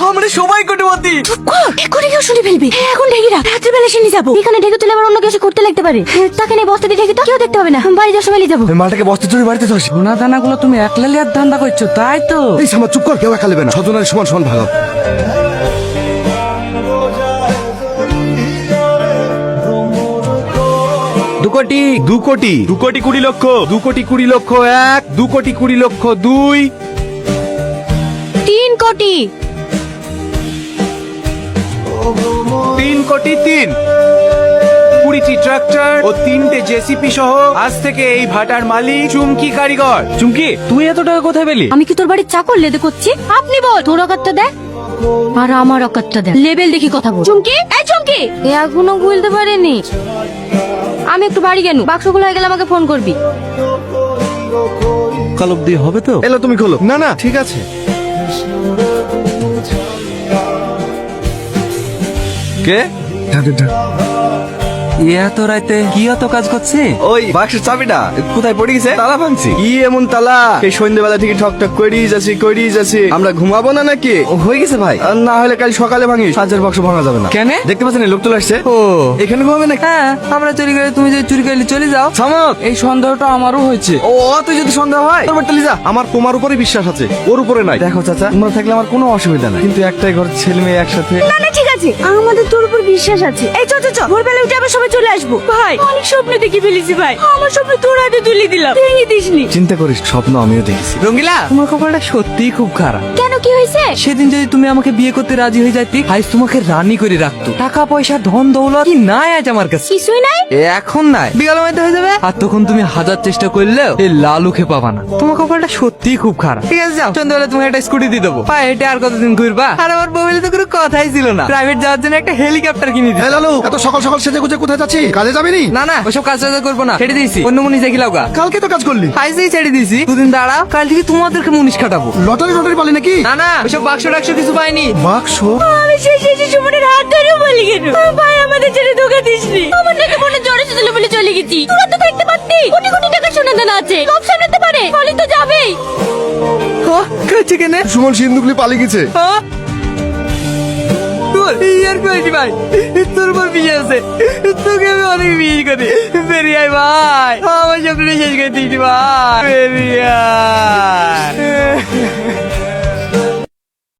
আমরা সবাই কোটিপতি। এক্ষুনি কেউ শুনে ফেলবি। এখন ঢেকে রাখ, রাত্রিবেলা এসে নিয়ে যাবো। এখানে ঢেকে তুলে আবার অন্য কিছু করতে লাগতে পারে। তাকে নিয়ে বস্তা দিয়ে ঢেকে তো কেউ দেখতে হবে না। বাড়ি যাওয়ার সময় নিয়ে যাবো। মালটাকে বস্তা চুরি বাড়িতে ধরছি। সোনা দানা গুলো তুমি একলা লিয়ার ধান্দা করছো, তাই তো? এই সামা চুপ কর, কেউ একা নেবে না, ছজনের সমান সমান ভাগাও। দু কোটি 2 কোটি 2 কোটি 20 লক্ষ 2 কোটি 20 লক্ষ 1, 2 কোটি 20 লক্ষ 2, 3 কোটি 3 কোটি 3, 20টি ট্রাক্টর ও 3টে জেসিপি সহ আজ থেকে এই ভাটার মালিক চুমকি কারিগর। চুমকি, তুই এত টাকা কোথায় পেলি? আমি কি তোর বাড়ির চাকর লেদে করছি? আপনি বল, তোর অকাতটা দেখ আর আমার অকাতটা দেখ, লেভেল দেখি কথা বল। চুমকি, এই চুমকি, এখনো বলতে পারেনি। আমি একটু বাড়ি গেল, বাক্সগুলো হয়ে গেলে আমাকে ফোন করবি। কাল অব্দি হবে তো? এলো তুমি খোলো। না না ঠিক আছে। কে? এত রাতে কি এত কাজ করছে? ওই বাক্সের চাবিটা কোথায় পড়ে গেছে, তালা ভাঙছি। কি এমন তালা, এই সন্ধ্যেবেলা থেকে ঠক ঠক করেই যাচ্ছি। আমরা ঘুমাবো না নাকি? হয়ে গেছে ভাই, আর না হলে কাল সকালে ভাঙি, সাজের বাক্স ভাঙা যাবে না। কেন? দেখতে পাচ্ছেন লোক চলে আসছে। ও এখানে ঘুমাবে না? হ্যাঁ, আমরা চুরি করে, তুমি যদি চুরি করলে চলে যাও। সামত, এই সন্দেহটা আমারও হয়েছে। ও তুই যদি সন্দেহ হয় তোর বাড়িতে যা, আমার তোমার উপরে বিশ্বাস আছে, ওর উপরে নাই। দেখো চাচা, তোমরা থাকলে আমার কোনো অসুবিধা নাই, কিন্তু একটাই ঘর, ছেলে মেয়ে একসাথে। না না ঠিক আছে, আমাদের তোর উপর বিশ্বাস আছে। এই চল চল চল, ভোরবেলা উঠে আবার সবাই চলে আসবো। ভাই অনেক স্বপ্ন দেখে ফেলেছি ভাই, আমার স্বপ্ন তোর হাতে তুলে দিলাম, ভেঙে দিসনি। চিন্তা করিস, স্বপ্ন আমিও দেখেছি। রঙ্গিলা, তোমার কপালটা সত্যিই খুব খারাপ। কেন, কি হয়েছে? সেদিন যদি তুমি আমাকে বিয়ে করতে রাজি হয়ে যাইতি, আজ তোমাকে রানী করে রাখতো। টাকা পয়সা ধন দৌলত কি নাই আজ আমার কাছে? কিছুই নাই। এখন নাই, বিকাল মধ্যে হয়ে যাবে। আর তখন তুমি হাজার চেষ্টা করলেও এই লালুকে পাবা না। তোমার কপালটা সত্যিই খুব খারাপ। ঠিক আছে যাও, সন্ধ্যাবেলা তোমাকে একটা স্কুটি দিয়ে দেবো, পায়ে হেঁটে আর কতদিন ঘুরবা। আর আমার মোবাইলে তো কোনো কথাই ছিল না, প্রাইভেট যাওয়ার জন্য একটা হেলিকপ্টার কিনে দিই। এই লালু, এত সকাল সকাল সেজে গুজে কোথায় যাচ্ছি? কাজে যাবি নি? না না, ওসব কাজ করবো না, ছেড়ে দিয়েছি। অন্য মুনিশ দেখি লাউগা। কালকে তো কাজ করলি। আজকেই ছেড়ে দিয়েছি, দুদিন দাঁড়াও, কাল থেকে তোমাদেরকে মুনিশ খাটাবো। লটারি পালি নাকি? না না, ওসব বাক্স টাক্স কিছু পাইনি। বাক্স? আমি সেই শেষে সুমনের হাত ধরেও বলি কেন? ভাই আমাদের ছেড়ে ধোকা দিসনি। আমার নাকি মনে জ্বরে ছিল বলে চলে গেছি। তোরা তো থাকতে পারতি। কোটি কোটি টাকা সোনা দানা আছে, সব সামলাতে পারে, বলি তো যাবেই। কাছে কেন? সুমন সিন্ধুকলি পালিয়ে গেছে। ইয়ার করেছি ভাই, তোর উপর বিয়ে আছে, তোকে আমি অনেক বিয়ে করি। বেরিয়ে আয় ভাই, আমার স্বপ্ন শেষ করে দিয়েছি ভাই, বেরিয়ে আয়।